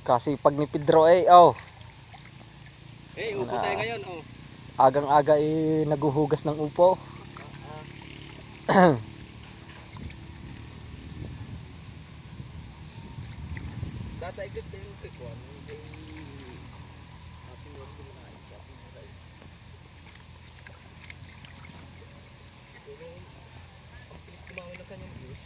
Kasi pag ni Pedro oh. Upo tayo ngayon, oh. Agang-aga naguhugas ng upo. Dadaigit tayo ng kikwan. Ating yung kumain sa ating mulay. Pero, ang pilis kumawin na kanyang views.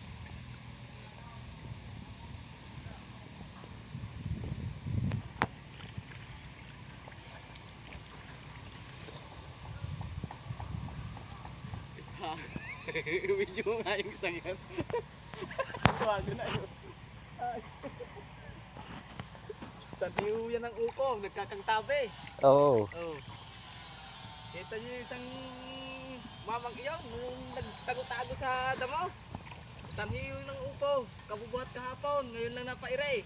Video mo nga yung isang yan. Tuwago na yun. Sa tiyo yan ang ukong, nagkakangtabi. Oo. Oh. Kita nyo yung isang mamang iyon, nung nagtago-tago sa damo. Tanhiyo ng upo, kabubuhat kahapon, ngayon lang napaire.